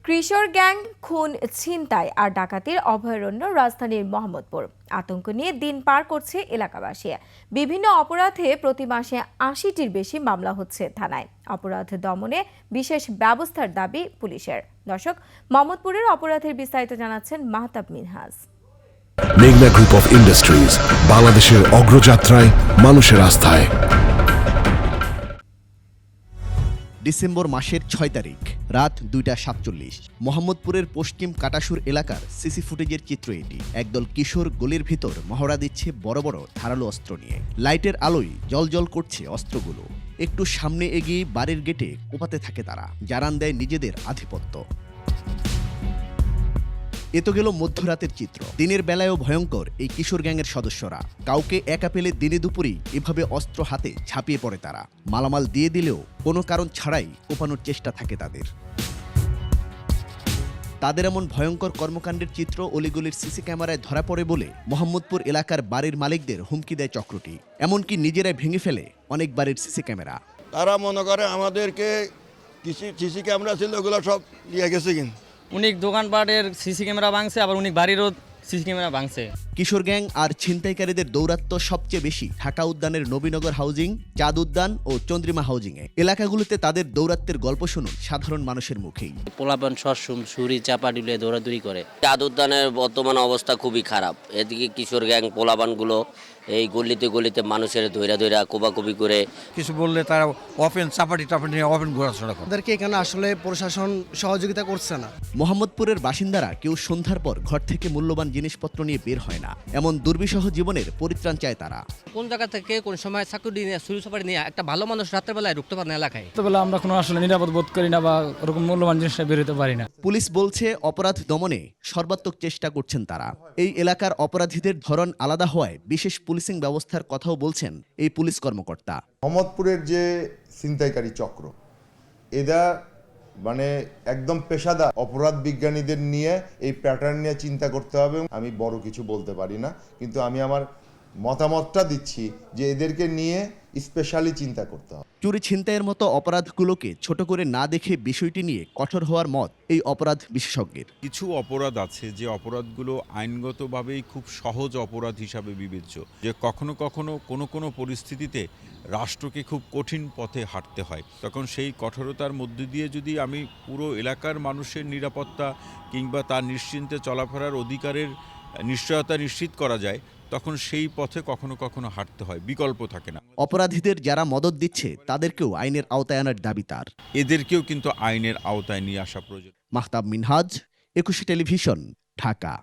কিশোর gang, খুন, ছিনতাই আর ডাকাতির অভয়ারণ্য রাজধানীর মোহাম্মদপুর। আতঙ্ক নিয়ে দিন পার করছে এলাকাবাসী। বিভিন্ন অপরাধে প্রতি মাসে ৮০টির বেশি মামলা হচ্ছে থানায়। অপরাধ দমনে বিশেষ ব্যবস্থার দাবি পুলিশের। দর্শক, মোহাম্মদপুরের অপরাধের বিস্তারিত জানাচ্ছেন মাহতাব মিনহাজ। মেঘনা গ্রুপ অফ ইন্ডাস্ট্রিজ, বাংলাদেশের অগ্রযাত্রায়, মানুষের আস্থায়। ডিসেম্বর মাসের ৬ তারিখ রাত ২:৪৭ মোহাম্মদপুরের পশ্চিম কাটাসুর এলাকার সিসি ফুটেজের চিত্র এটি। একদল কিশোর গলির ভিতর মহড়া দিচ্ছে বড় বড় ধারালো অস্ত্র নিয়ে। লাইটের আলোয় জলজল করছে অস্ত্রগুলো। একটু সামনে এগিয়ে বাড়ির গেটে কোপাতে থাকে তারা, জানান দেয় নিজেদের আধিপত্য। এ তো গেল মধ্যরাতের চিত্র। দিনের বেলায়ও ভয়ঙ্কর এই কিশোর গ্যাংয়ের সদস্যরা। কাউকে একা পেলে দিনে দুপুরেই এভাবে অস্ত্র হাতে ঝাঁপিয়ে পড়ে তারা। মালামাল দিয়ে দিলেও কোনো কারণ ছাড়াই কোপানোর চেষ্টা থাকে তাদের এমন ভয়ঙ্কর কর্মকাণ্ডের চিত্র অলিগলির সিসি ক্যামেরায় ধরা পড়ে বলে মোহাম্মদপুর এলাকার বাড়ির মালিকদের হুমকি দেয় চক্রটি। এমনকি নিজেরাই ভেঙে ফেলে অনেক বাড়ির সিসি ক্যামেরা। তারা মনে করে আমাদেরকে সিসি ক্যামেরা ছিল ওগুলো সব নিয়ে গেছে। কিন্তু অনেক দোকানপাটের সিসি ক্যামেরা ভাঙছে, আবার অনেক বাড়িরও সিসি ক্যামেরা ভাঙছে। কিশোর গ্যাং আর ছিনতাইকারীদের দৌরাত্ম্য সবচেয়ে বেশি ঢাকা উদ্যানের নবীনগর হাউজিং, চাঁদ উদ্যান ও চন্দ্রিমা হাউজিংয়ে। এলাকাগুলোতে তাদের দৌরাত্মের গল্প শুনুন সাধারণ মানুষের মুখেই। পোলাপান সরসুম ছুরি চাপা ডিলে দৌড়াদৌড়ি করে। চাঁদ উদ্যানের বর্তমান অবস্থা খুবই খারাপ। এদিকে কিশোর গ্যাং পোলাপানগুলো এই গলিতে গলিতে মানুষের ধৈরা কোবাকুবি করে। কিছু বললে তারা ওপেন চাপাটি নিয়ে ওপেন ঘোরাছড়া করে। তাদেরকে এখানে আসলে প্রশাসন সহযোগিতা করছে না। মোহাম্মদপুরের বাসিন্দারা কেউ সন্ধ্যার পর ঘর থেকে মূল্যবান জিনিসপত্র নিয়ে বের হয় না। এমন দুর্বিষহ জীবনের পরিত্রাণ চায় তারা। কোন জায়গা থেকে কোন সময় চাকুরি নিয়ে ছুরি চাপাটি নিয়ে একটা ভালো মানুষ রাতের বেলায় ঢুকতে পারে না এলাকায়। রাতের আমরা কোনো আসলে নিরাপদ বোধ করি না বা ওরকম মূল্যবান জিনিসটা বের হতে পারি না। পুলিশ বলছে অপরাধ দমনে সর্বাত্মক চেষ্টা করছেন তারা। এই এলাকার অপরাধীদের ধরন আলাদা হওয়ায় বিশেষ পুলিশিং ব্যবস্থার কথাও বলছেন এই পুলিশ কর্মকর্তা। মোহাম্মদপুরের যে ছিনতাইকারী চক্র, এরা মানে একদম পেশাদার অপরাধ বিজ্ঞানীদের নিয়ে এই প্যাটার্ন নিয়ে চিন্তা করতে হবে। আমি বড় কিছু বলতে পারি না, কিন্তু আমি আমার মতামতটা দিচ্ছি যে এদেরকে নিয়ে স্পেশালি চিন্তা করতে হবে। চুরি ছিনতাইয়ের মতো অপরাধগুলোকে ছোট করে না দেখে বিষয়টি নিয়ে কঠোর হওয়ার মত এই অপরাধ বিশেষজ্ঞের। কিছু অপরাধ আছে যে অপরাধগুলো আইনগতভাবেই খুব সহজ অপরাধ হিসাবে বিবেচ্য, যে কখনো কখনো কোনো পরিস্থিতিতে রাষ্ট্রকে খুব কঠিন পথে হাঁটতে হয়। তখন সেই কঠোরতার মধ্য দিয়ে যদি আমি পুরো এলাকার মানুষের নিরাপত্তা কিংবা তার নিশ্চিন্তে চলাফেরার অধিকারের নিশ্চয়তা নিশ্চিত করা যায়, তখন সেই পথে কখনো কখনো হাঁটতে হয়, বিকল্প থাকে না। অপরাধীদের যারা মদদ দিচ্ছে তাদেরকেও আইনের আওতায় আনার দাবি তার। এদেরকেও কিন্তু আইনের আওতায় নিয়ে আসা প্রয়োজন। মাহতাব মিনহাজ, ২১ টেলিভিশন, ঢাকা।